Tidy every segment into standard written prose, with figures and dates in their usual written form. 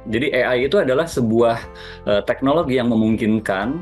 Jadi AI itu adalah sebuah teknologi yang memungkinkan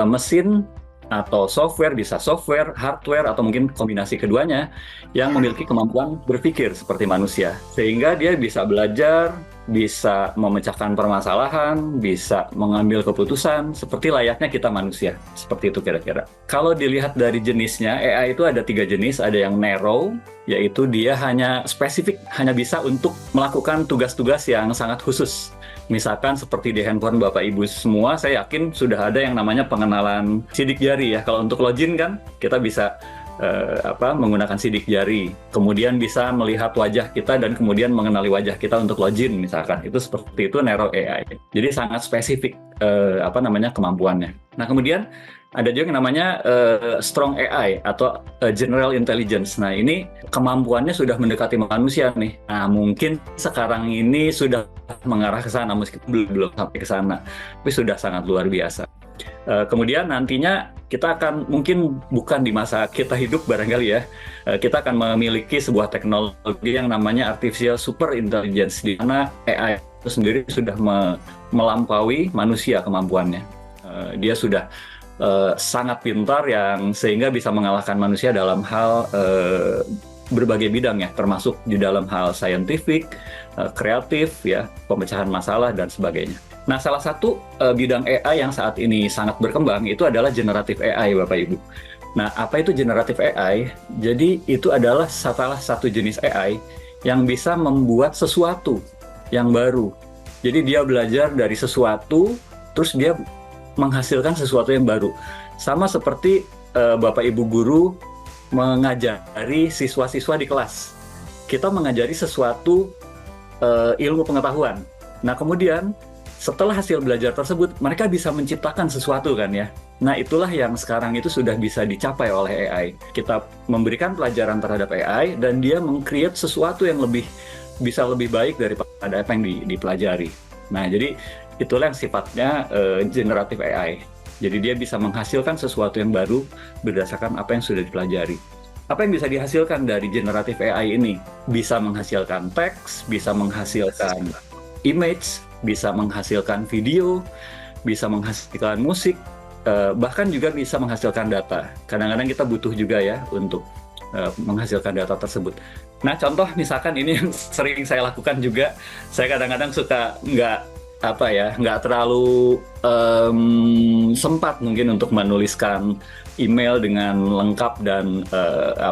mesin atau software, bisa software, hardware, atau mungkin kombinasi keduanya, yang memiliki kemampuan berpikir seperti manusia. Sehingga dia bisa belajar, bisa memecahkan permasalahan, bisa mengambil keputusan, seperti layaknya kita manusia. Seperti itu kira-kira. Kalau dilihat dari jenisnya, AI itu ada 3 jenis. Ada yang narrow, yaitu dia hanya spesifik, hanya bisa untuk melakukan tugas-tugas yang sangat khusus. Misalkan seperti di handphone Bapak Ibu semua, saya yakin sudah ada yang namanya pengenalan sidik jari ya. Kalau untuk login kan kita bisa menggunakan sidik jari. Kemudian bisa melihat wajah kita dan kemudian mengenali wajah kita untuk login misalkan. Itu seperti itu narrow AI. Jadi sangat spesifik kemampuannya. Nah, kemudian ada juga yang namanya strong AI atau general intelligence. Nah, ini kemampuannya sudah mendekati manusia nih. Nah, mungkin sekarang ini sudah mengarah ke sana, meskipun belum sampai ke sana, tapi sudah sangat luar biasa. Kemudian nantinya kita akan, mungkin bukan di masa kita hidup barangkali ya, kita akan memiliki sebuah teknologi yang namanya artificial super intelligence, di mana AI itu sendiri sudah melampaui manusia kemampuannya. Dia sudah sangat pintar yang sehingga bisa mengalahkan manusia dalam hal berbagai bidang ya, termasuk di dalam hal scientific, kreatif ya, pemecahan masalah dan sebagainya. Nah, salah satu bidang AI yang saat ini sangat berkembang itu adalah generatif AI, Bapak Ibu. Nah, apa itu generatif AI? Jadi itu adalah salah satu jenis AI yang bisa membuat sesuatu yang baru. Jadi dia belajar dari sesuatu, terus dia menghasilkan sesuatu yang baru. Sama seperti Bapak Ibu guru mengajari siswa-siswa di kelas. Kita mengajari sesuatu ilmu pengetahuan. Nah, kemudian setelah hasil belajar tersebut, mereka bisa menciptakan sesuatu kan ya. Nah, itulah yang sekarang itu sudah bisa dicapai oleh AI. Kita memberikan pelajaran terhadap AI dan dia meng-create sesuatu yang bisa lebih baik daripada apa yang dipelajari. Nah, jadi itulah yang sifatnya generative AI. Jadi dia bisa menghasilkan sesuatu yang baru berdasarkan apa yang sudah dipelajari. Apa yang bisa dihasilkan dari generative AI ini? Bisa menghasilkan teks, bisa menghasilkan image, bisa menghasilkan video, bisa menghasilkan musik, bahkan juga bisa menghasilkan data. Kadang-kadang kita butuh juga ya untuk menghasilkan data tersebut. Nah, contoh misalkan ini yang sering saya lakukan juga, saya kadang-kadang suka nggak terlalu sempat mungkin untuk menuliskan email dengan lengkap dan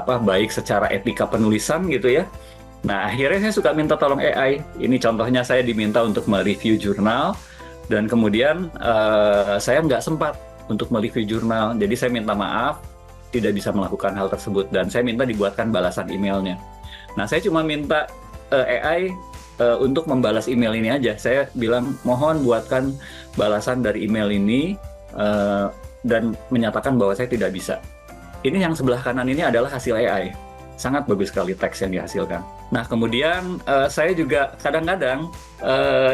baik secara etika penulisan gitu ya. Nah, akhirnya saya suka minta tolong AI. Ini contohnya saya diminta untuk mereview jurnal, dan kemudian saya nggak sempat untuk mereview jurnal. Jadi saya minta maaf, tidak bisa melakukan hal tersebut, dan saya minta dibuatkan balasan emailnya. Nah, saya cuma minta AI untuk membalas email ini aja. Saya bilang, mohon buatkan balasan dari email ini dan menyatakan bahwa saya tidak bisa. Ini yang sebelah kanan ini adalah hasil AI. Sangat bagus sekali teks yang dihasilkan. Nah, kemudian saya juga kadang-kadang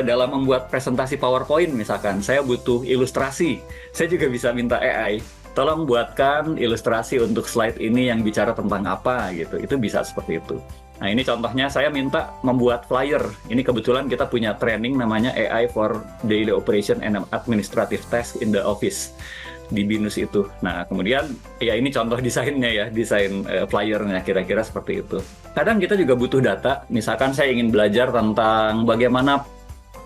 dalam membuat presentasi PowerPoint misalkan, saya butuh ilustrasi. Saya juga bisa minta AI, tolong buatkan ilustrasi untuk slide ini yang bicara tentang apa gitu. Itu bisa seperti itu. Nah, ini contohnya saya minta membuat flyer. Ini kebetulan kita punya training namanya AI for Daily Operation and Administrative Task in the Office di BINUS itu. Nah, kemudian ya ini contoh desainnya ya, desain flyernya kira-kira seperti itu. Kadang kita juga butuh data. Misalkan saya ingin belajar tentang bagaimana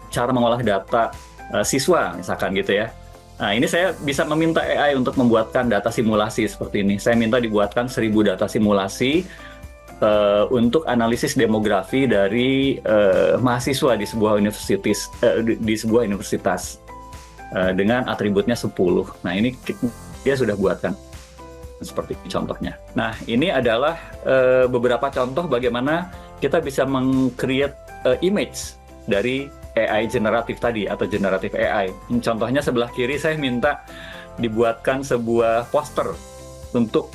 cara mengolah data siswa misalkan gitu ya. Nah, ini saya bisa meminta AI untuk membuatkan data simulasi seperti ini. Saya minta dibuatkan 1000 data simulasi untuk analisis demografi dari mahasiswa di sebuah universitas dengan atributnya 10. Nah, ini dia sudah buatkan seperti contohnya. Nah, ini adalah beberapa contoh bagaimana kita bisa meng-create image dari AI generatif tadi atau generatif AI. Contohnya sebelah kiri saya minta dibuatkan sebuah poster untuk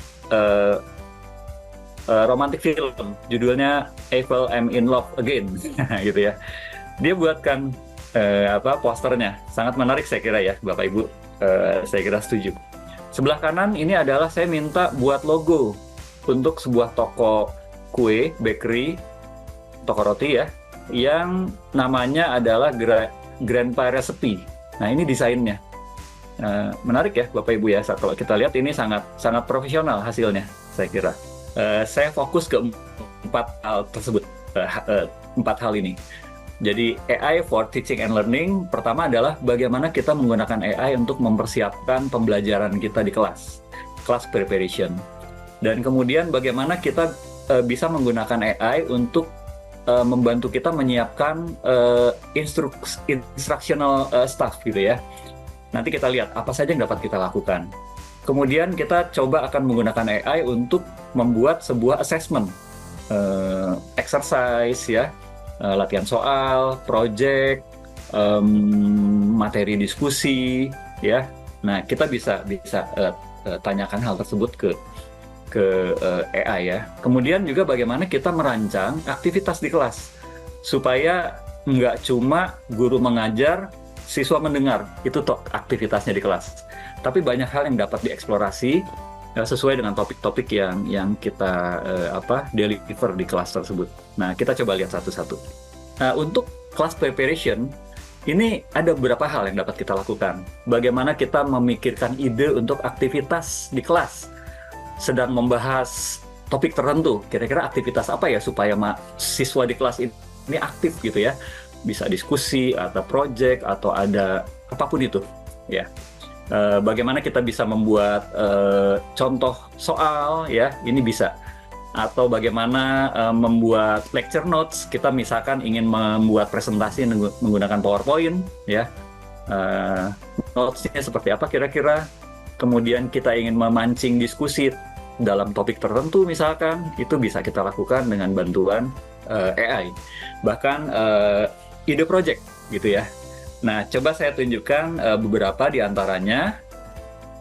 romantic film, judulnya Eiffel I'm in Love Again, gitu ya. Dia buatkan posternya, sangat menarik saya kira ya, Bapak Ibu, saya kira setuju. Sebelah kanan ini adalah saya minta buat logo untuk sebuah toko kue, bakery, toko roti ya, yang namanya adalah Grandpa Recipe. Nah, ini desainnya. Menarik ya Bapak Ibu ya, kalau kita lihat ini sangat sangat profesional hasilnya, saya kira. Saya fokus ke 4 hal tersebut, 4 hal ini. Jadi AI for teaching and learning, pertama adalah bagaimana kita menggunakan AI untuk mempersiapkan pembelajaran kita di kelas, class preparation. Dan kemudian bagaimana kita bisa menggunakan AI untuk membantu kita menyiapkan instructional stuff gitu ya. Nanti kita lihat apa saja yang dapat kita lakukan. Kemudian kita coba akan menggunakan AI untuk membuat sebuah assessment, exercise ya, latihan soal, project, materi diskusi ya. Nah, kita bisa tanyakan hal tersebut ke AI ya. Kemudian juga bagaimana kita merancang aktivitas di kelas supaya nggak cuma guru mengajar, siswa mendengar, itu aktivitasnya di kelas. Tapi banyak hal yang dapat dieksplorasi sesuai dengan topik-topik yang kita deliver di kelas tersebut. Nah, kita coba lihat satu-satu. Nah, untuk class preparation, ini ada beberapa hal yang dapat kita lakukan. Bagaimana kita memikirkan ide untuk aktivitas di kelas. Sedang membahas topik tertentu, kira-kira aktivitas apa ya supaya siswa di kelas ini aktif gitu ya. Bisa diskusi, atau project, atau ada apapun itu ya. Bagaimana kita bisa membuat contoh soal ya, ini bisa. Atau bagaimana membuat lecture notes, kita misalkan ingin membuat presentasi menggunakan PowerPoint ya. Notes-nya seperti apa kira-kira. Kemudian kita ingin memancing diskusi dalam topik tertentu misalkan, itu bisa kita lakukan dengan bantuan AI. Bahkan ide project gitu ya. Nah, coba saya tunjukkan beberapa di antaranya.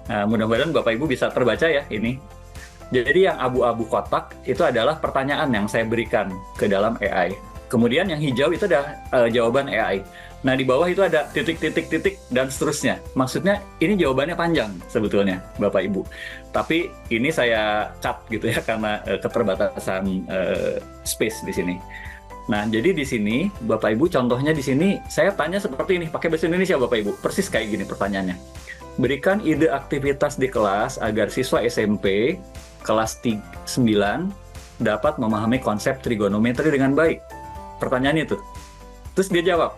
Mudah-mudahan Bapak Ibu bisa terbaca ya ini. Jadi yang abu-abu kotak itu adalah pertanyaan yang saya berikan ke dalam AI. Kemudian yang hijau itu adalah jawaban AI. Nah, di bawah itu ada titik-titik-titik dan seterusnya. Maksudnya ini jawabannya panjang sebetulnya, Bapak Ibu. Tapi ini saya cut gitu ya karena keterbatasan space di sini. Nah, jadi di sini Bapak Ibu contohnya di sini saya tanya seperti ini, pakai bahasa Indonesia Bapak Ibu. Persis kayak gini pertanyaannya. Berikan ide aktivitas di kelas agar siswa SMP kelas 9 dapat memahami konsep trigonometri dengan baik. Pertanyaannya itu. Terus dia jawab,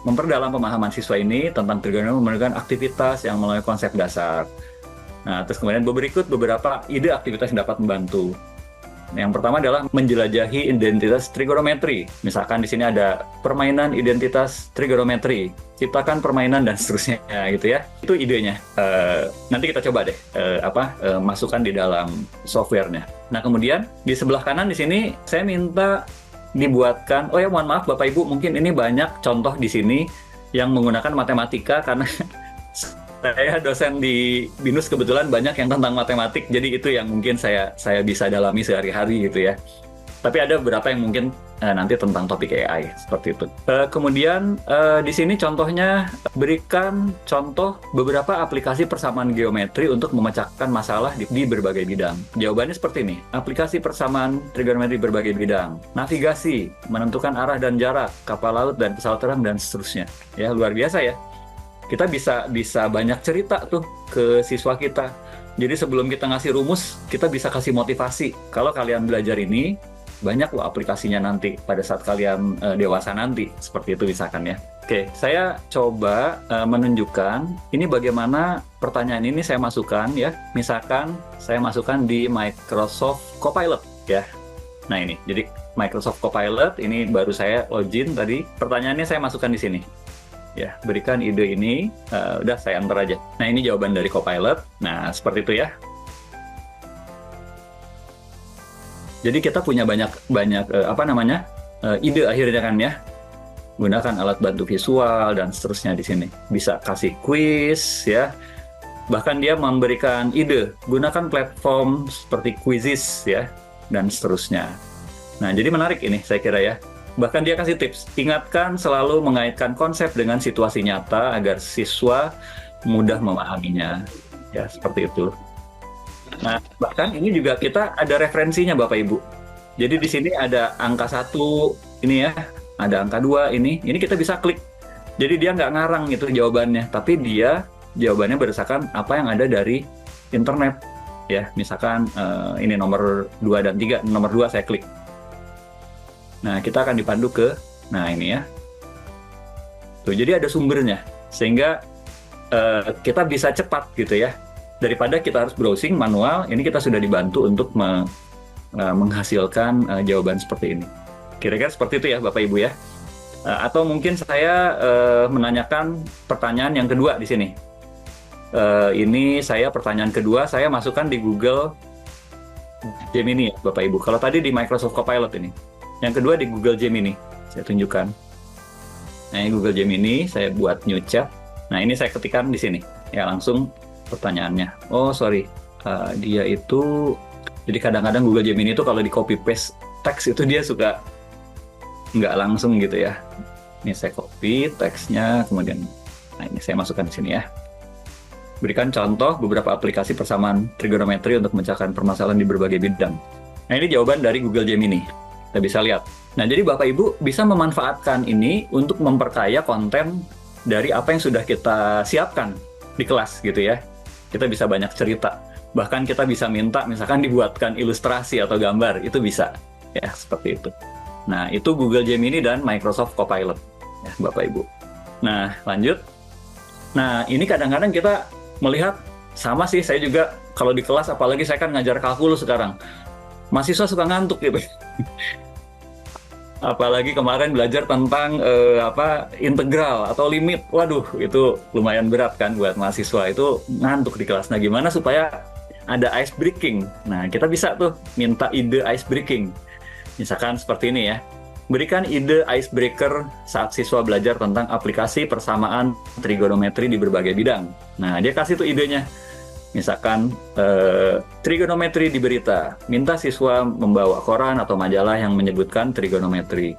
memperdalam pemahaman siswa ini tentang trigonometri memerlukan aktivitas yang melalui konsep dasar. Nah, terus kemudian berikut beberapa ide aktivitas yang dapat membantu. Yang pertama adalah menjelajahi identitas trigonometri. Misalkan di sini ada permainan identitas trigonometri, ciptakan permainan dan seterusnya gitu ya. Itu idenya. Nanti kita coba deh masukkan di dalam softwarenya. Nah, kemudian di sebelah kanan di sini saya minta dibuatkan. Oh ya, mohon maaf Bapak Ibu, mungkin ini banyak contoh di sini yang menggunakan matematika karena saya dosen di BINUS kebetulan banyak yang tentang matematik, jadi itu yang mungkin saya bisa dalami sehari-hari gitu ya. Tapi ada beberapa yang mungkin nanti tentang topik AI seperti itu. Kemudian di sini contohnya berikan contoh beberapa aplikasi persamaan geometri untuk memecahkan masalah di berbagai bidang. Jawabannya seperti ini: aplikasi persamaan trigonometri berbagai bidang, navigasi, menentukan arah dan jarak, kapal laut dan pesawat terbang dan seterusnya. Ya, luar biasa ya. Kita bisa banyak cerita tuh ke siswa kita. Jadi sebelum kita ngasih rumus, kita bisa kasih motivasi. Kalau kalian belajar ini, banyak loh aplikasinya nanti pada saat kalian dewasa nanti. Seperti itu misalkan ya. Oke, saya coba menunjukkan ini bagaimana pertanyaan ini saya masukkan ya. Misalkan saya masukkan di Microsoft Copilot ya. Nah ini, jadi Microsoft Copilot ini baru saya login tadi. Pertanyaannya saya masukkan di sini. Ya, berikan ide ini, udah saya enter aja. Nah, ini jawaban dari Copilot. Nah, seperti itu ya. Jadi kita punya banyak ide akhirnya kan ya. Gunakan alat bantu visual dan seterusnya di sini. Bisa kasih quiz ya. Bahkan dia memberikan ide, gunakan platform seperti Quizzes ya dan seterusnya. Nah, jadi menarik ini saya kira ya. Bahkan dia kasih tips, ingatkan selalu mengaitkan konsep dengan situasi nyata agar siswa mudah memahaminya. Ya, seperti itu. Nah, bahkan ini juga kita ada referensinya Bapak Ibu. Jadi di sini ada angka 1 ini ya, ada angka 2 ini kita bisa klik. Jadi dia nggak ngarang itu jawabannya, tapi dia jawabannya berdasarkan apa yang ada dari internet. Ya, misalkan ini nomor 2 dan 3. Nomor 2 saya klik. Nah, kita akan dipandu ke, nah ini ya. Tuh, jadi ada sumbernya, sehingga kita bisa cepat gitu ya. Daripada kita harus browsing manual, ini kita sudah dibantu untuk menghasilkan jawaban seperti ini. Kira-kira seperti itu ya Bapak Ibu ya. Atau mungkin saya menanyakan pertanyaan yang kedua di sini. Ini saya pertanyaan kedua, saya masukkan di Google Gemini ya Bapak Ibu. Kalau tadi di Microsoft Copilot ini. Yang kedua di Google Gemini, saya tunjukkan. Nah, ini Google Gemini, saya buat new chat. Nah, ini saya ketikkan di sini. Ya, langsung pertanyaannya. Oh, sorry. Dia itu, jadi kadang-kadang Google Gemini itu kalau di copy paste teks itu dia suka nggak langsung gitu ya. Ini saya copy teksnya, kemudian, nah ini saya masukkan di sini ya. Berikan contoh beberapa aplikasi persamaan trigonometri untuk memecahkan permasalahan di berbagai bidang. Nah, ini jawaban dari Google Gemini. Kita bisa lihat. Nah, jadi Bapak Ibu bisa memanfaatkan ini untuk memperkaya konten dari apa yang sudah kita siapkan di kelas gitu ya. Kita bisa banyak cerita. Bahkan kita bisa minta misalkan dibuatkan ilustrasi atau gambar, itu bisa. Ya, seperti itu. Nah, itu Google Gemini dan Microsoft Copilot. Ya, Bapak Ibu. Nah, lanjut. Nah, ini kadang-kadang kita melihat, sama sih saya juga kalau di kelas, apalagi saya kan ngajar kalkulus sekarang. Mahasiswa suka ngantuk gitu. Apalagi kemarin belajar tentang integral atau limit. Waduh, itu lumayan berat kan buat mahasiswa, itu ngantuk di kelas. Nah, gimana supaya ada ice breaking? Nah, kita bisa tuh minta ide ice breaking. Misalkan seperti ini ya. Berikan ide icebreaker saat siswa belajar tentang aplikasi persamaan trigonometri di berbagai bidang. Nah, dia kasih tuh idenya. Misalkan trigonometri di berita, minta siswa membawa koran atau majalah yang menyebutkan trigonometri.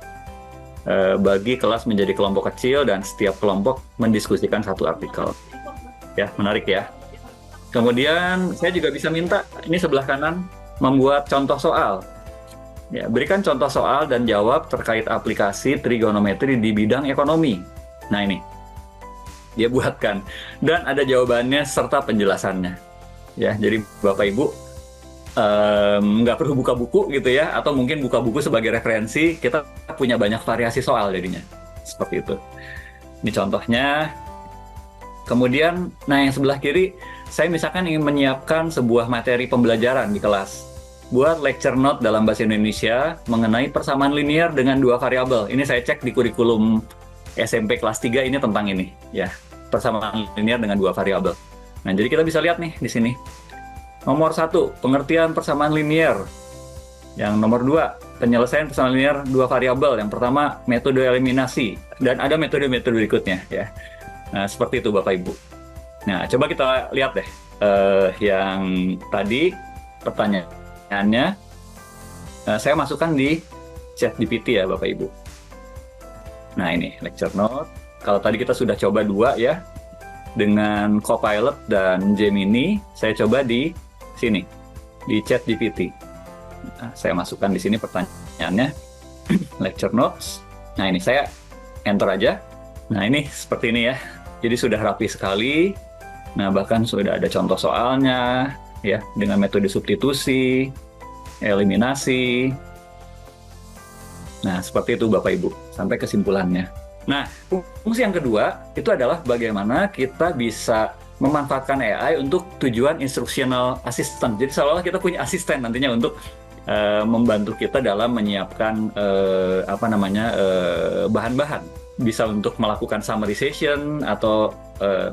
Bagi kelas menjadi kelompok kecil dan setiap kelompok mendiskusikan satu artikel. Ya, menarik ya. Kemudian saya juga bisa minta, ini sebelah kanan, membuat contoh soal. Ya, berikan contoh soal dan jawab terkait aplikasi trigonometri di bidang ekonomi. Nah, ini dia buatkan, dan ada jawabannya serta penjelasannya. Ya, jadi Bapak Ibu nggak perlu buka buku gitu ya, atau mungkin buka buku sebagai referensi. Kita punya banyak variasi soal jadinya, seperti itu. Ini contohnya. Kemudian, nah yang sebelah kiri, saya misalkan ingin menyiapkan sebuah materi pembelajaran di kelas. Buat lecture note dalam bahasa Indonesia mengenai persamaan linear dengan dua variabel. Ini saya cek di kurikulum SMP kelas 3, ini tentang ini ya, persamaan linear dengan dua variabel. Nah, jadi kita bisa lihat nih di sini. Nomor 1, pengertian persamaan linear. Yang nomor 2, penyelesaian persamaan linear dua variabel. Yang pertama, metode eliminasi, dan ada metode-metode berikutnya ya. Nah, seperti itu Bapak Ibu. Nah, coba kita lihat deh yang tadi pertanyaannya. Saya masukkan di ChatGPT ya Bapak Ibu. Nah, ini lecture note. Kalau tadi kita sudah coba 2 ya, dengan Copilot dan Gemini, saya coba di sini, di ChatGPT. Nah, saya masukkan di sini pertanyaannya, lecture notes. Nah, ini saya enter aja. Nah, ini seperti ini ya. Jadi sudah rapi sekali. Nah, bahkan sudah ada contoh soalnya ya, dengan metode substitusi, eliminasi. Nah, seperti itu Bapak Ibu, sampai kesimpulannya. Nah, fungsi yang kedua itu adalah bagaimana kita bisa memanfaatkan AI untuk tujuan instructional assistant. Jadi seolah-olah kita punya asisten nantinya untuk membantu kita dalam menyiapkan bahan-bahan. Bisa untuk melakukan summarization atau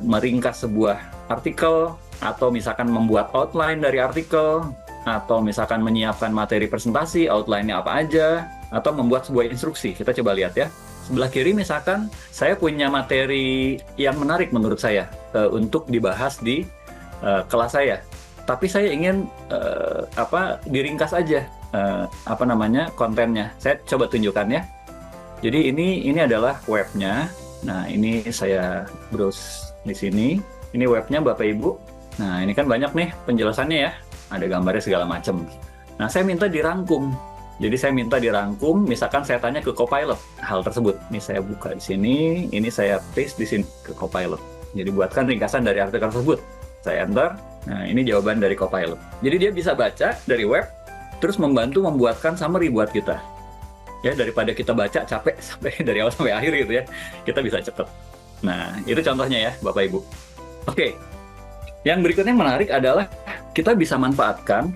meringkas sebuah artikel, atau misalkan membuat outline dari artikel, atau misalkan menyiapkan materi presentasi, outline-nya apa aja, atau membuat sebuah instruksi. Kita coba lihat ya. Sebelah kiri misalkan saya punya materi yang menarik menurut saya untuk dibahas di kelas saya. Tapi saya ingin diringkas aja kontennya. Saya coba tunjukkan ya. Jadi ini adalah webnya. Nah, ini saya browse di sini. Ini webnya Bapak Ibu. Nah, ini kan banyak nih penjelasannya ya. Ada gambarnya segala macam. Nah, saya minta dirangkum. Jadi saya minta dirangkum, misalkan saya tanya ke Copilot hal tersebut. Ini saya buka di sini, ini saya paste di sini ke Copilot. Jadi buatkan ringkasan dari artikel tersebut. Saya enter, nah ini jawaban dari Copilot. Jadi dia bisa baca dari web, terus membantu membuatkan summary buat kita. Ya, daripada kita baca capek sampai dari awal sampai akhir gitu ya, kita bisa cepet. Nah, itu contohnya ya, Bapak Ibu. Oke, yang berikutnya yang menarik adalah kita bisa manfaatkan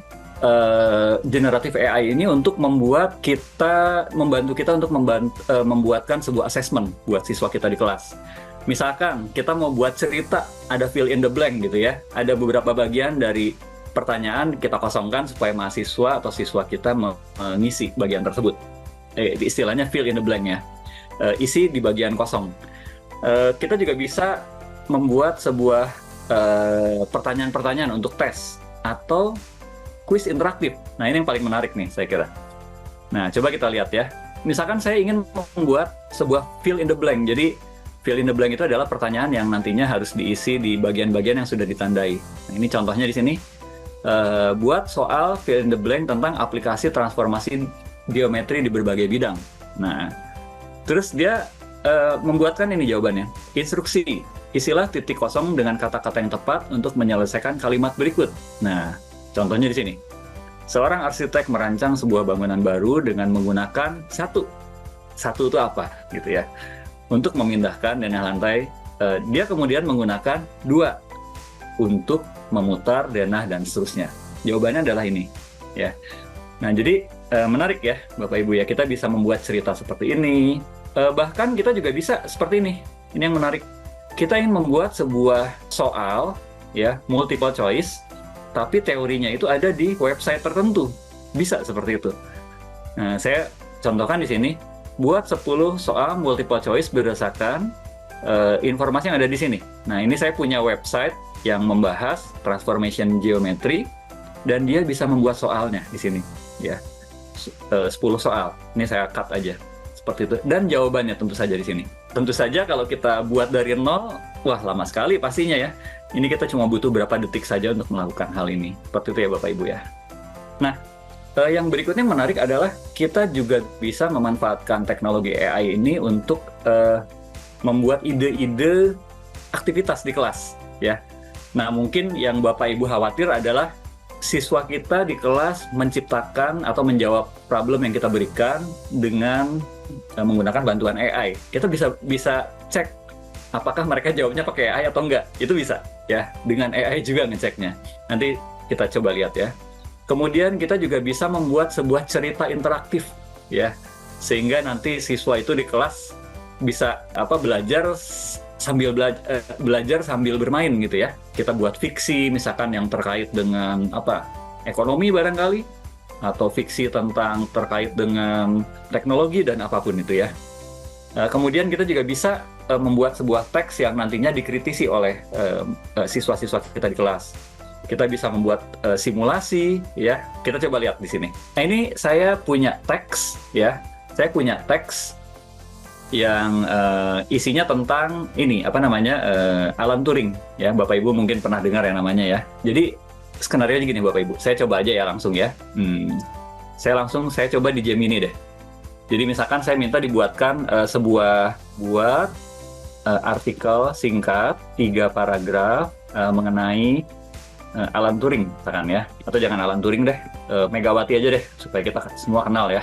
generatif AI ini untuk membantu kita untuk membuatkan sebuah assessment buat siswa kita di kelas. Misalkan kita mau buat cerita, ada fill in the blank gitu ya, ada beberapa bagian dari pertanyaan kita kosongkan supaya mahasiswa atau siswa kita mengisi bagian tersebut. Istilahnya fill in the blank ya, isi di bagian kosong. Kita juga bisa membuat sebuah pertanyaan-pertanyaan untuk tes atau kuis interaktif. Nah, ini yang paling menarik nih, saya kira. Nah, coba kita lihat ya. Misalkan saya ingin membuat sebuah fill in the blank. Jadi, fill in the blank itu adalah pertanyaan yang nantinya harus diisi di bagian-bagian yang sudah ditandai. Nah, ini contohnya di sini. Buat soal fill in the blank tentang aplikasi transformasi geometri di berbagai bidang. Nah, terus dia membuatkan ini jawabannya. Instruksi. Isilah titik kosong dengan kata-kata yang tepat untuk menyelesaikan kalimat berikut. Nah, contohnya di sini, seorang arsitek merancang sebuah bangunan baru dengan menggunakan satu itu apa, gitu ya, untuk memindahkan denah lantai. Dia kemudian menggunakan 2 untuk memutar denah dan seterusnya. Jawabannya adalah ini, ya. Nah, jadi menarik ya, Bapak Ibu ya, kita bisa membuat cerita seperti ini. Bahkan kita juga bisa seperti ini. Ini yang menarik. Kita ingin membuat sebuah soal, ya, multiple choice. Tapi teorinya itu ada di website tertentu. Bisa seperti itu. Nah, saya contohkan di sini, buat 10 soal multiple choice berdasarkan informasi yang ada di sini. Nah, ini saya punya website yang membahas transformation geometry, dan dia bisa membuat soalnya di sini. Ya, 10 soal. Ini saya cut aja. Seperti itu. Dan jawabannya tentu saja di sini. Tentu saja kalau kita buat dari nol, wah lama sekali pastinya ya. Ini kita cuma butuh berapa detik saja untuk melakukan hal ini. Seperti itu ya Bapak Ibu ya. Nah, yang berikutnya menarik adalah kita juga bisa memanfaatkan teknologi AI ini untuk membuat ide-ide aktivitas di kelas. Ya. Nah, mungkin yang Bapak Ibu khawatir adalah siswa kita di kelas menciptakan atau menjawab problem yang kita berikan dengan menggunakan bantuan AI. Kita bisa cek apakah mereka jawabnya pakai AI atau enggak. Itu bisa ya, dengan AI juga ngeceknya. Nanti kita coba lihat ya. Kemudian kita juga bisa membuat sebuah cerita interaktif ya, sehingga nanti siswa itu di kelas bisa belajar sambil bermain gitu ya. Kita buat fiksi misalkan yang terkait dengan ekonomi barangkali, atau fiksi terkait dengan teknologi dan apapun itu ya. Kemudian kita juga bisa membuat sebuah teks yang nantinya dikritisi oleh siswa-siswa kita di kelas. Kita bisa membuat simulasi ya. Kita coba lihat di sini. Nah, ini saya punya teks ya. Saya punya teks yang isinya tentang ini Alan Turing ya. Bapak Ibu mungkin pernah dengar yang namanya ya. Jadi skenario gini Bapak Ibu, saya coba aja ya langsung ya. Saya coba di Gemini deh. Jadi misalkan saya minta dibuatkan buat artikel singkat 3 paragraf mengenai Alan Turing misalkan ya. Atau jangan Alan Turing deh, Megawati aja deh supaya kita semua kenal ya.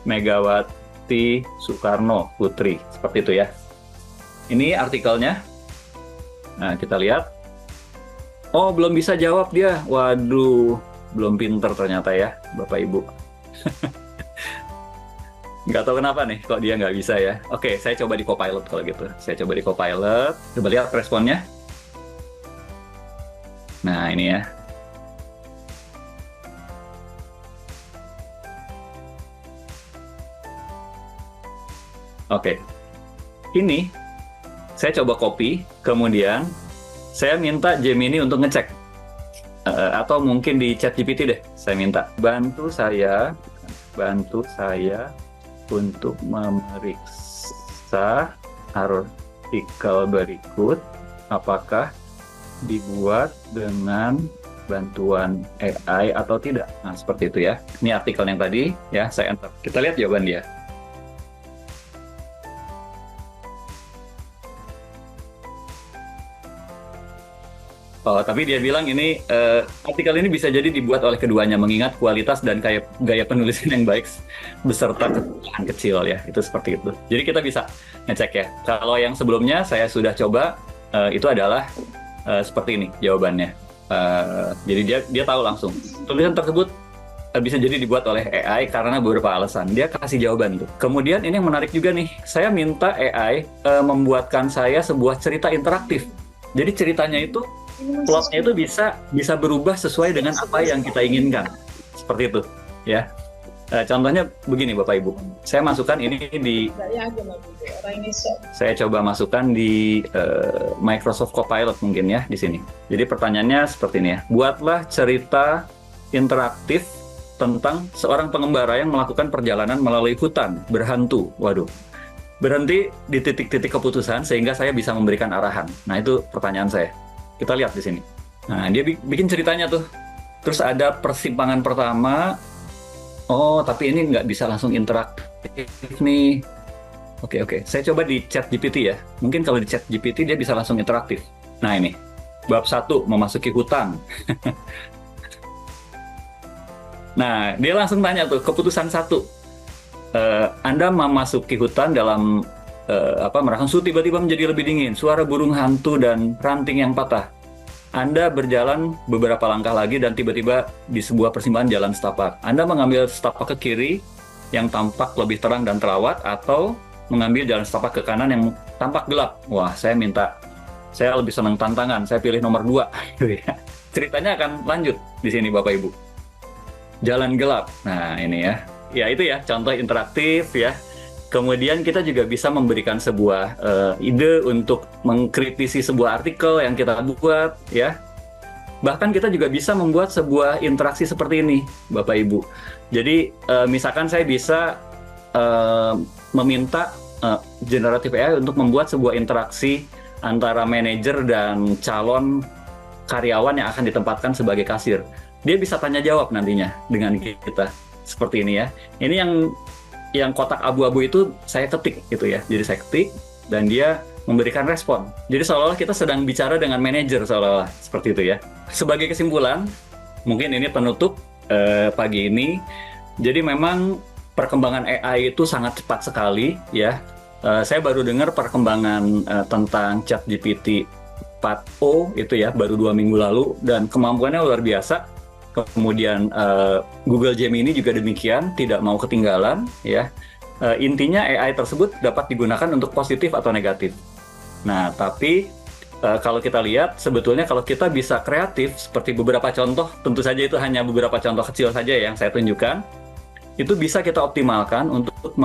Megawati Soekarno Putri, seperti itu ya. Ini artikelnya. Nah, kita lihat. Oh, belum bisa jawab dia. Waduh, belum pinter ternyata ya, Bapak Ibu. Nggak tahu kenapa nih, kok dia nggak bisa ya. Oke, saya coba di Copilot kalau gitu. Saya coba di Copilot. Coba lihat responnya. Nah, ini ya. Oke. Ini, saya coba copy, kemudian saya minta Gemini untuk ngecek, atau mungkin di ChatGPT deh, saya minta bantu saya untuk memeriksa artikel berikut, apakah dibuat dengan bantuan AI atau tidak. Nah, seperti itu ya. Ini artikel yang tadi ya, saya enter. Kita lihat jawaban dia. Oh, tapi dia bilang ini artikel ini bisa jadi dibuat oleh keduanya mengingat kualitas dan gaya penulisan yang baik beserta kesalahan kecil ya. Itu seperti itu. Jadi kita bisa ngecek ya. Kalau yang sebelumnya saya sudah coba itu adalah seperti ini jawabannya. Jadi dia tahu langsung. Tulisan tersebut bisa jadi dibuat oleh AI karena beberapa alasan. Dia kasih jawaban tuh. Kemudian ini yang menarik juga nih. Saya minta AI membuatkan saya sebuah cerita interaktif. Jadi ceritanya itu plotnya itu bisa berubah sesuai dengan apa yang kita inginkan, seperti itu ya. Contohnya begini Bapak Ibu, saya masukkan ini saya coba masukkan di Microsoft Copilot mungkin ya di sini. Jadi pertanyaannya seperti ini ya, buatlah cerita interaktif tentang seorang pengembara yang melakukan perjalanan melalui hutan berhantu. Waduh, berhenti di titik-titik keputusan sehingga saya bisa memberikan arahan. Nah itu pertanyaan saya. Kita lihat di sini. Nah, dia bikin ceritanya tuh. Terus ada persimpangan pertama. Oh, tapi ini nggak bisa langsung interaktif nih. Oke. Saya coba di ChatGPT ya. Mungkin kalau di ChatGPT dia bisa langsung interaktif. Nah ini, bab 1, memasuki hutan. Nah, dia langsung tanya tuh, keputusan 1. Anda memasuki hutan dalam merangsang suhu tiba-tiba menjadi lebih dingin, suara burung hantu dan ranting yang patah. Anda berjalan beberapa langkah lagi dan tiba-tiba di sebuah persimpangan jalan setapak. Anda mengambil setapak ke kiri yang tampak lebih terang dan terawat atau mengambil jalan setapak ke kanan yang tampak gelap. Wah, saya lebih senang tantangan. Saya pilih nomor 2. Ceritanya akan lanjut di sini Bapak Ibu. Jalan gelap. Nah, ini ya. Ya itu ya, contoh interaktif ya. Kemudian kita juga bisa memberikan sebuah ide untuk mengkritisi sebuah artikel yang kita buat, ya. Bahkan kita juga bisa membuat sebuah interaksi seperti ini, Bapak Ibu. Jadi misalkan saya bisa meminta generative AI untuk membuat sebuah interaksi antara manajer dan calon karyawan yang akan ditempatkan sebagai kasir. Dia bisa tanya jawab nantinya dengan kita seperti ini ya. Ini yang kotak abu-abu itu saya ketik gitu ya. Jadi saya ketik dan dia memberikan respon. Jadi seolah-olah kita sedang bicara dengan manajer seolah-olah seperti itu ya. Sebagai kesimpulan, mungkin ini penutup pagi ini. Jadi memang perkembangan AI itu sangat cepat sekali ya. Saya baru dengar perkembangan tentang ChatGPT 4o itu ya baru 2 minggu lalu dan kemampuannya luar biasa. Kemudian Google Gemini juga demikian, tidak mau ketinggalan ya. Intinya AI tersebut dapat digunakan untuk positif atau negatif. Nah, tapi kalau kita lihat sebetulnya kalau kita bisa kreatif seperti beberapa contoh, tentu saja itu hanya beberapa contoh kecil saja yang saya tunjukkan, itu bisa kita optimalkan untuk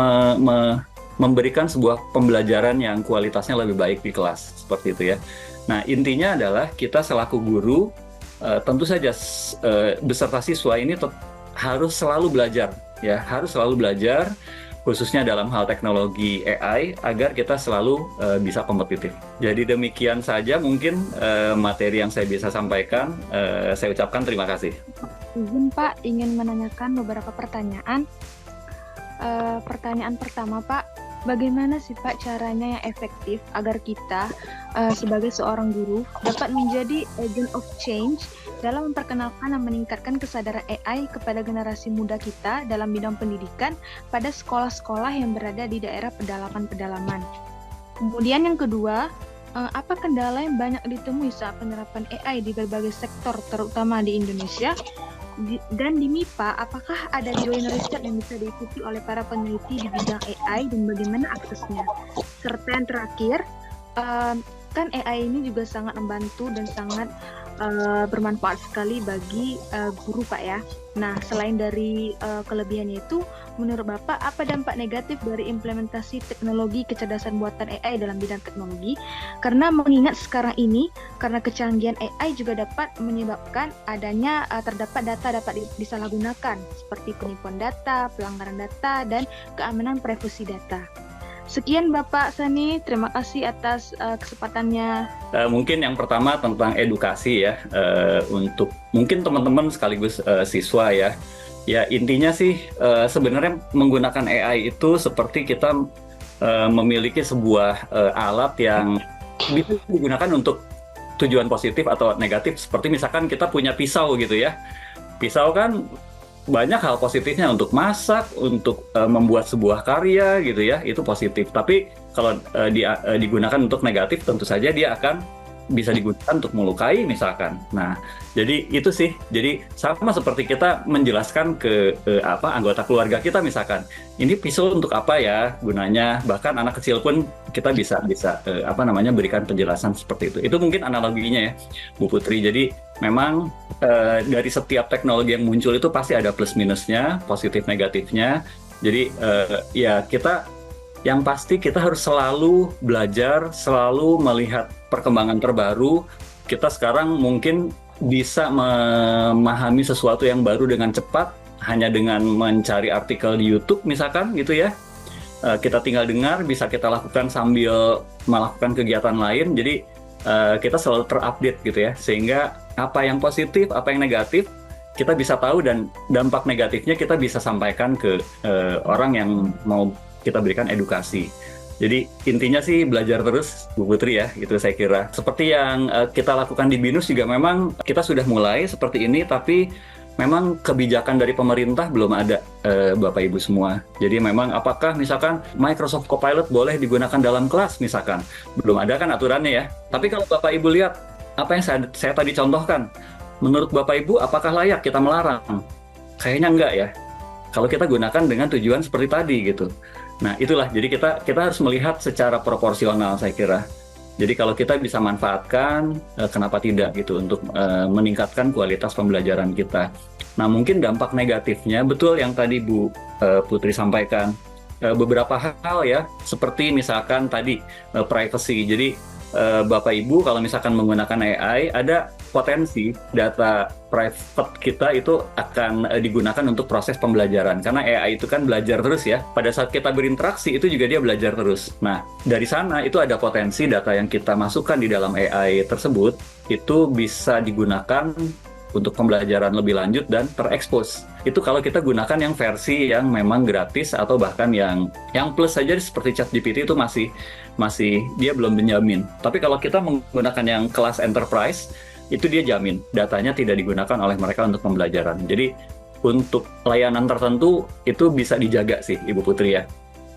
memberikan sebuah pembelajaran yang kualitasnya lebih baik di kelas, seperti itu ya. Nah, intinya adalah kita selaku guru tentu saja beserta siswa ini harus selalu belajar ya, harus selalu belajar khususnya dalam hal teknologi AI agar kita selalu bisa kompetitif. Jadi demikian saja mungkin materi yang saya bisa sampaikan. Saya ucapkan terima kasih. Izin Pak, ingin menanyakan beberapa pertanyaan. Pertanyaan pertama Pak, bagaimana sih Pak caranya yang efektif agar kita sebagai seorang guru dapat menjadi agent of change dalam memperkenalkan dan meningkatkan kesadaran AI kepada generasi muda kita dalam bidang pendidikan pada sekolah-sekolah yang berada di daerah pedalaman-pedalaman. Kemudian yang kedua, apa kendala yang banyak ditemui saat penerapan AI di berbagai sektor terutama di Indonesia? Dan di MIPA, apakah ada joint riset yang bisa diikuti oleh para peneliti di bidang AI dan bagaimana aksesnya? Serta yang terakhir, kan AI ini juga sangat membantu dan sangat bermanfaat sekali bagi guru Pak ya. Nah, selain dari kelebihannya itu, menurut Bapak apa dampak negatif dari implementasi teknologi kecerdasan buatan AI dalam bidang teknologi? Karena mengingat sekarang ini, karena kecanggihan AI juga dapat menyebabkan adanya terdapat data dapat disalahgunakan, seperti penipuan data, pelanggaran data, dan keamanan privasi data. Sekian Bapak Sani, terima kasih atas kesempatannya. Mungkin yang pertama tentang edukasi ya, untuk mungkin teman-teman sekaligus siswa ya. Ya intinya sih sebenarnya menggunakan AI itu seperti kita memiliki sebuah alat yang bisa digunakan untuk tujuan positif atau negatif. Seperti misalkan kita punya pisau gitu ya. Pisau kan banyak hal positifnya untuk masak, untuk membuat sebuah karya gitu ya, itu positif. Tapi kalau digunakan untuk negatif, tentu saja dia akan bisa digunakan untuk melukai misalkan. Nah, jadi itu sih. Jadi sama seperti kita menjelaskan ke anggota keluarga kita misalkan, ini pisau untuk apa ya gunanya. Bahkan anak kecil pun kita bisa berikan penjelasan seperti itu. Itu mungkin analoginya ya, Bu Putri. Jadi memang dari setiap teknologi yang muncul itu pasti ada plus minusnya, positif negatifnya. Jadi ya yang pasti kita harus selalu belajar, selalu melihat perkembangan terbaru. Kita sekarang mungkin bisa memahami sesuatu yang baru dengan cepat hanya dengan mencari artikel di YouTube misalkan gitu ya. Kita tinggal dengar, bisa kita lakukan sambil melakukan kegiatan lain. Jadi kita selalu terupdate gitu ya, sehingga apa yang positif, apa yang negatif kita bisa tahu, dan dampak negatifnya kita bisa sampaikan ke orang yang mau kita berikan edukasi. Jadi intinya sih belajar terus, Bu Putri ya, itu saya kira. Seperti yang kita lakukan di BINUS juga, memang kita sudah mulai seperti ini, tapi memang kebijakan dari pemerintah belum ada, Bapak Ibu semua. Jadi memang apakah misalkan Microsoft Copilot boleh digunakan dalam kelas misalkan, belum ada kan aturannya ya. Tapi kalau Bapak Ibu lihat apa yang saya tadi contohkan, menurut Bapak Ibu apakah layak kita melarang? Kayaknya enggak ya. Kalau kita gunakan dengan tujuan seperti tadi gitu. Nah itulah, jadi kita harus melihat secara proporsional saya kira. Jadi kalau kita bisa manfaatkan, kenapa tidak gitu untuk meningkatkan kualitas pembelajaran kita. Nah mungkin dampak negatifnya, betul yang tadi Bu Putri sampaikan, beberapa hal ya, seperti misalkan tadi privacy. Jadi Bapak Ibu kalau misalkan menggunakan AI, ada potensi data private kita itu akan digunakan untuk proses pembelajaran. Karena AI itu kan belajar terus ya. Pada saat kita berinteraksi itu juga dia belajar terus. Nah, dari sana itu ada potensi data yang kita masukkan di dalam AI tersebut itu bisa digunakan untuk pembelajaran lebih lanjut dan terekspos. Itu kalau kita gunakan yang versi yang memang gratis, atau bahkan yang plus saja seperti ChatGPT itu masih dia belum menjamin. Tapi kalau kita menggunakan yang kelas enterprise, itu dia jamin datanya tidak digunakan oleh mereka untuk pembelajaran. Jadi untuk layanan tertentu itu bisa dijaga sih Ibu Putri ya.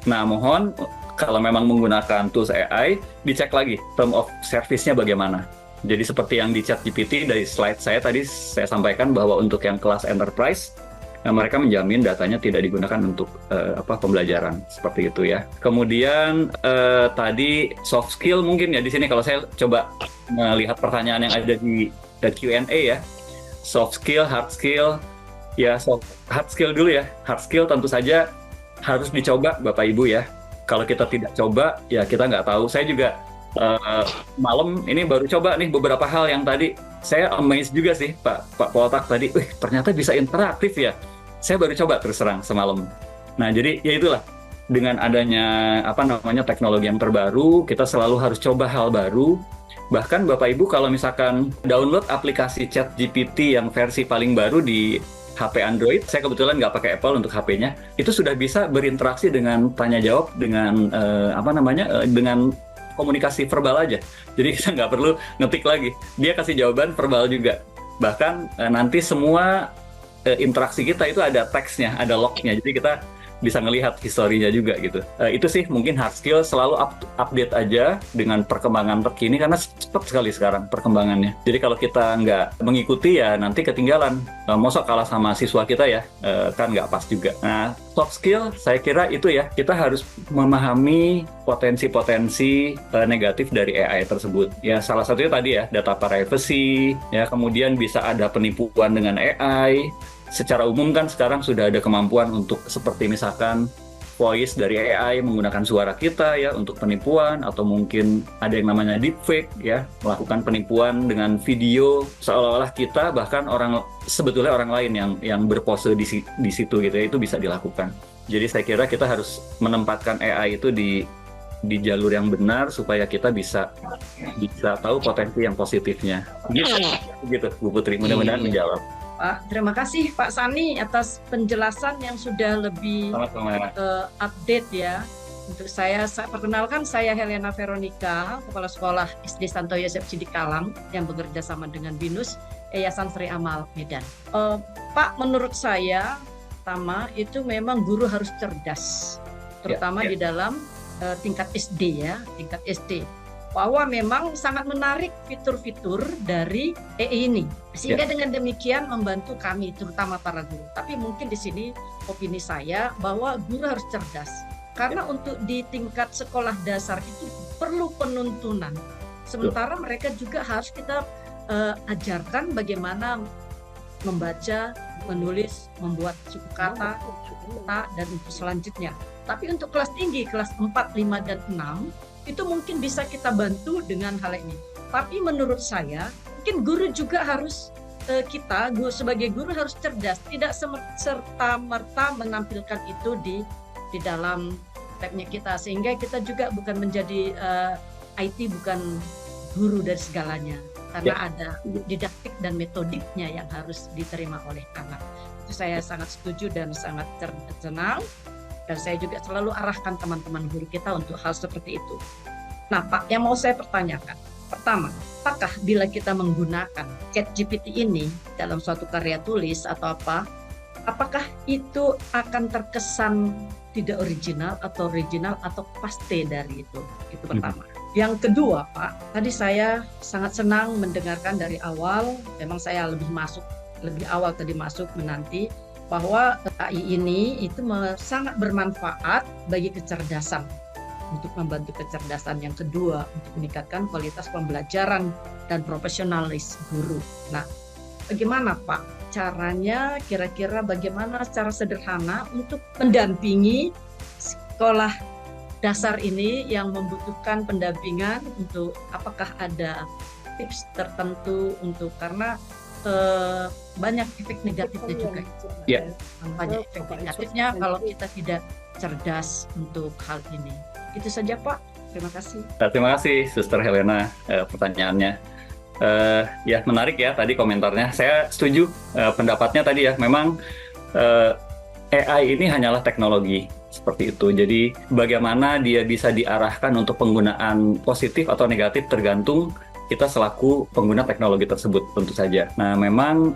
Nah mohon kalau memang menggunakan tools AI, dicek lagi term of service-nya bagaimana. Jadi seperti yang di ChatGPT, dari slide saya tadi saya sampaikan bahwa untuk yang kelas enterprise, mereka menjamin datanya tidak digunakan untuk pembelajaran seperti itu ya. Kemudian tadi soft skill mungkin ya, di sini kalau saya coba melihat pertanyaan yang ada di Q&A ya, soft skill, hard skill ya. Hard skill dulu ya. Hard skill tentu saja harus dicoba Bapak Ibu ya. Kalau kita tidak coba ya kita nggak tahu. Saya juga malam ini baru coba nih beberapa hal yang tadi saya amazed juga sih Pak Poltak tadi, ternyata bisa interaktif ya. Saya baru coba terus terang semalam. Nah jadi ya itulah, dengan adanya teknologi yang terbaru, kita selalu harus coba hal baru. Bahkan Bapak Ibu kalau misalkan download aplikasi ChatGPT yang versi paling baru di HP Android, saya kebetulan nggak pakai Apple untuk HP-nya, itu sudah bisa berinteraksi dengan tanya jawab dengan dengan komunikasi verbal aja. Jadi kita nggak perlu ngetik lagi. Dia kasih jawaban verbal juga. Bahkan nanti semua interaksi kita itu ada teksnya, ada lognya. Jadi kita bisa ngelihat historinya juga gitu. Itu sih mungkin hard skill, selalu update aja dengan perkembangan terkini, karena cepat sekali sekarang perkembangannya. Jadi kalau kita nggak mengikuti ya nanti ketinggalan. Mosok kalah sama siswa kita ya, kan nggak pas juga. Nah, soft skill saya kira itu ya, kita harus memahami potensi-potensi negatif dari AI tersebut. Ya salah satunya tadi ya, data privacy, ya kemudian bisa ada penipuan dengan AI. Secara umum kan sekarang sudah ada kemampuan untuk seperti misalkan voice dari AI menggunakan suara kita ya untuk penipuan, atau mungkin ada yang namanya deepfake ya, melakukan penipuan dengan video seolah-olah kita, bahkan sebetulnya orang lain yang berpose di situ gitu ya, itu bisa dilakukan. Jadi saya kira kita harus menempatkan AI itu di di jalur yang benar supaya kita bisa tahu potensi yang positifnya. Gitu, Bu Putri. Mudah-mudahan menjawab. Pak, terima kasih Pak Sani atas penjelasan yang sudah lebih update ya. Untuk saya perkenalkan, saya Helena Veronica, Kepala Sekolah SD Santo Yosef Sidikalang yang bekerja sama dengan BINUS Yayasan Sri Amal Medan. Pak, menurut saya pertama itu memang guru harus cerdas, terutama di dalam tingkat SD ya, tingkat SD. Bahwa memang sangat menarik fitur-fitur dari AI ini, sehingga dengan demikian membantu kami, terutama para guru. Tapi mungkin di sini opini saya bahwa guru harus cerdas, karena untuk di tingkat sekolah dasar itu perlu penuntunan. Sementara mereka juga harus kita ajarkan bagaimana membaca, menulis, membuat suku kata, dan untuk selanjutnya. Tapi untuk kelas tinggi, kelas 4, 5, dan 6, itu mungkin bisa kita bantu dengan hal ini. Tapi menurut saya, mungkin guru juga harus, sebagai guru harus cerdas, tidak serta-merta menampilkan itu di dalam tabnya kita, sehingga kita juga bukan menjadi IT, bukan guru dari segalanya, karena ada didaktik dan metodiknya yang harus diterima oleh anak. Itu saya sangat setuju dan sangat senang. Dan saya juga selalu arahkan teman-teman guru kita untuk hal seperti itu. Nah Pak, yang mau saya pertanyakan, pertama, apakah bila kita menggunakan ChatGPT ini dalam suatu karya tulis atau apakah itu akan terkesan tidak original atau paste dari itu? Itu pertama. Yang kedua Pak, tadi saya sangat senang mendengarkan dari awal, memang saya lebih awal tadi masuk menanti, bahwa AI ini itu sangat bermanfaat bagi kecerdasan, untuk membantu kecerdasan. Yang kedua, untuk meningkatkan kualitas pembelajaran dan profesionalis guru. Nah, bagaimana Pak caranya, kira-kira bagaimana secara sederhana untuk mendampingi sekolah dasar ini yang membutuhkan pendampingan, untuk apakah ada tips tertentu untuk, karena banyak efek negatifnya juga. Banyak efek negatifnya kalau kita tidak cerdas untuk hal ini. Itu saja Pak, terima kasih. Terima kasih Suster Helena pertanyaannya. Ya menarik ya tadi komentarnya. Saya setuju pendapatnya tadi ya. Memang AI ini hanyalah teknologi seperti itu. Jadi bagaimana dia bisa diarahkan untuk penggunaan positif atau negatif tergantung kita selaku pengguna teknologi tersebut tentu saja. Nah, memang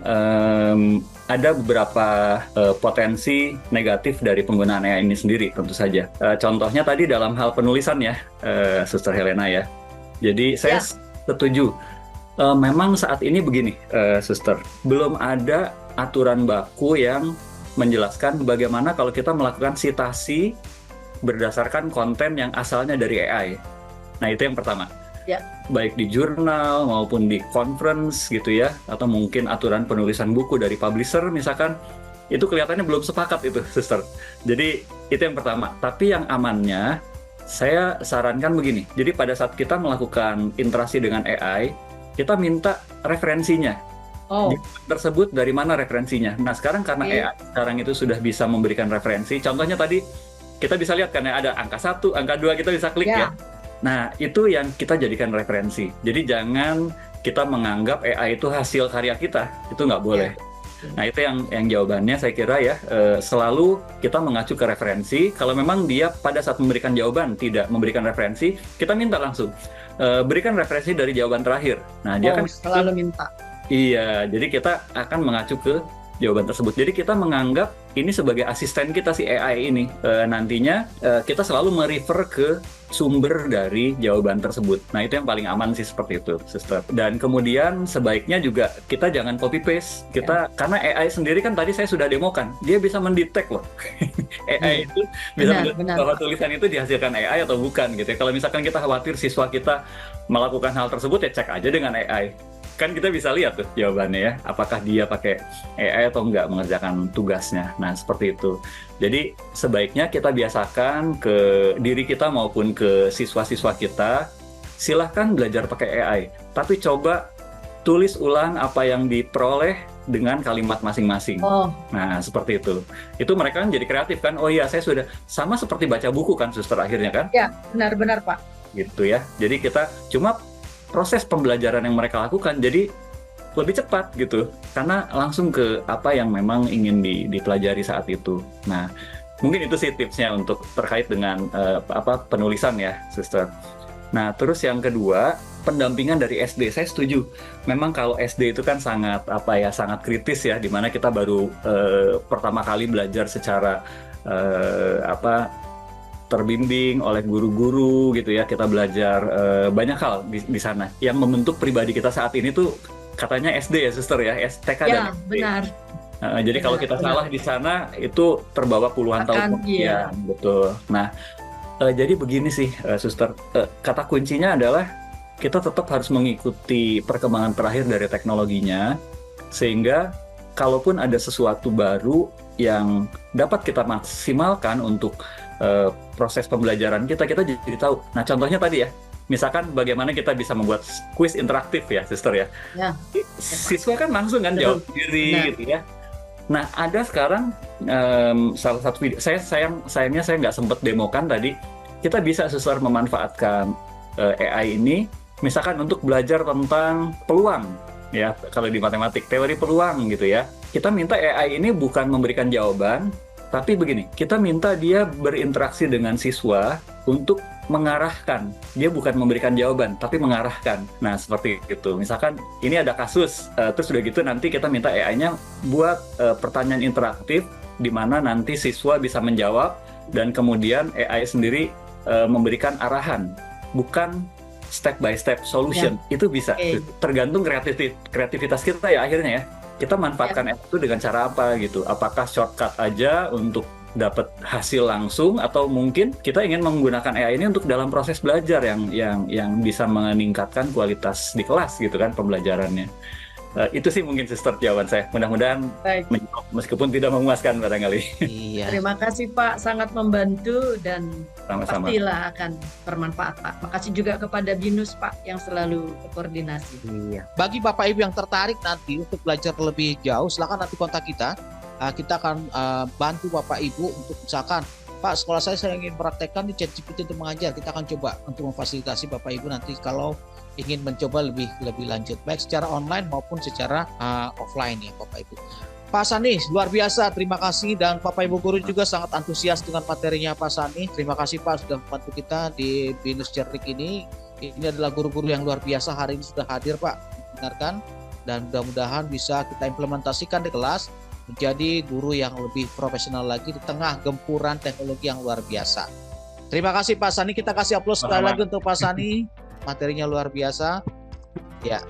ada beberapa potensi negatif dari penggunaan AI ini sendiri tentu saja. Contohnya tadi dalam hal penulisan ya, Suster Helena ya. Jadi saya setuju. Memang saat ini begini, Suster, belum ada aturan baku yang menjelaskan bagaimana kalau kita melakukan sitasi berdasarkan konten yang asalnya dari AI. Nah, itu yang pertama. Baik di jurnal maupun di conference gitu ya, atau mungkin aturan penulisan buku dari publisher misalkan, itu kelihatannya belum sepakat itu, Suster. Jadi itu yang pertama. Tapi yang amannya, saya sarankan begini. Jadi pada saat kita melakukan interaksi dengan AI, kita minta referensinya. Tersebut dari mana referensinya. Nah sekarang karena AI sekarang itu sudah bisa memberikan referensi. Contohnya tadi kita bisa lihat kan ya, ada angka 1, angka 2, kita bisa klik ya. Nah, itu yang kita jadikan referensi. Jadi jangan kita menganggap AI itu hasil karya kita. Itu nggak boleh. Nah, itu yang jawabannya saya kira ya, selalu kita mengacu ke referensi. Kalau memang dia pada saat memberikan jawaban tidak memberikan referensi, kita minta langsung. Berikan referensi dari jawaban terakhir. Nah, dia kan selalu minta. Iya, jadi kita akan mengacu ke jawaban tersebut. Jadi kita menganggap ini sebagai asisten kita si AI ini. Nantinya kita selalu merefer ke sumber dari jawaban tersebut. Nah itu yang paling aman sih seperti itu, Sister. Dan kemudian sebaiknya juga kita jangan copy paste. Karena AI sendiri kan tadi saya sudah demokan, dia bisa mendetek loh. AI itu bisa mendetek bahwa tulisan itu dihasilkan AI atau bukan gitu ya. Kalau misalkan kita khawatir siswa kita melakukan hal tersebut, ya cek aja dengan AI. Kan kita bisa lihat tuh jawabannya ya, apakah dia pakai AI atau enggak mengerjakan tugasnya. Nah, seperti itu. Jadi, sebaiknya kita biasakan ke diri kita maupun ke siswa-siswa kita, silahkan belajar pakai AI. Tapi coba tulis ulang apa yang diperoleh dengan kalimat masing-masing. Oh, Nah, seperti itu. Itu mereka kan jadi kreatif kan. Oh iya, saya sudah sama seperti baca buku kan, suster, akhirnya kan. ya, benar-benar Pak. Gitu ya. Jadi kita cuma proses pembelajaran yang mereka lakukan jadi lebih cepat gitu. Karena langsung ke apa yang memang ingin dipelajari saat itu. Nah, mungkin itu sih tipsnya untuk terkait dengan penulisan ya, suster. Nah, terus yang kedua, pendampingan dari SD. Saya setuju. Memang kalau SD itu kan sangat sangat kritis ya, di mana kita baru pertama kali belajar secara terbimbing oleh guru-guru gitu ya. Kita belajar banyak hal di sana. Yang membentuk pribadi kita saat ini tuh katanya SD ya, suster ya, TK dan Ya, SD. benar. Jadi kalau kita salah di sana itu terbawa puluhan tahun kemudian, betul. Nah, jadi begini sih, suster, kata kuncinya adalah kita tetap harus mengikuti perkembangan terakhir dari teknologinya, sehingga kalaupun ada sesuatu baru yang dapat kita maksimalkan untuk proses pembelajaran kita jadi tahu. Nah, contohnya tadi ya, misalkan bagaimana kita bisa membuat kuis interaktif ya, suster ya. Ya. Siswa kan langsung kan jawab sendiri gitu ya. Nah, ada sekarang salah satu video, sayangnya saya nggak sempat demokan tadi. Kita bisa suster memanfaatkan AI ini, misalkan untuk belajar tentang peluang, ya kalau di matematik, teori peluang gitu ya. Kita minta AI ini bukan memberikan jawaban, tapi begini, kita minta dia berinteraksi dengan siswa untuk mengarahkan. Dia bukan memberikan jawaban, tapi mengarahkan. Nah, seperti itu. Misalkan ini ada kasus, terus udah gitu nanti kita minta AI-nya buat pertanyaan interaktif, di mana nanti siswa bisa menjawab, dan kemudian AI sendiri memberikan arahan, bukan step by step solution. Ya. Itu bisa. Tergantung kreativitas kita ya akhirnya ya. Kita manfaatkan itu dengan cara apa gitu. Apakah shortcut aja untuk dapat hasil langsung, atau mungkin kita ingin menggunakan AI ini untuk dalam proses belajar yang bisa meningkatkan kualitas di kelas gitu kan pembelajarannya. Itu sih mungkin suster jawaban saya. Mudah-mudahan menjawab meskipun tidak memuaskan barangkali. Iya. Terima kasih Pak, sangat membantu dan sama-sama. Pastilah akan bermanfaat Pak. Makasih juga kepada Binus Pak yang selalu berkoordinasi. Iya. Bagi Bapak Ibu yang tertarik nanti untuk belajar lebih jauh, silakan nanti kontak kita. Kita akan bantu Bapak Ibu untuk misalkan, Pak, sekolah saya ingin praktekkan di ChatGPT untuk mengajar. Kita akan coba untuk memfasilitasi Bapak Ibu nanti kalau ingin mencoba lebih lanjut, baik secara online maupun secara offline ya Bapak Ibu. Pak Sani, luar biasa, terima kasih, dan Bapak Ibu guru juga sangat antusias dengan materinya Pak Sani. Terima kasih Pak sudah membantu kita di Binus Cerdik ini. Ini adalah guru-guru yang luar biasa, hari ini sudah hadir Pak, dengarkan, dan mudah-mudahan bisa kita implementasikan di kelas menjadi guru yang lebih profesional lagi di tengah gempuran teknologi yang luar biasa. Terima kasih Pak Sani, kita kasih aplaus sekali lagi untuk Pak Sani, materinya luar biasa. Ya.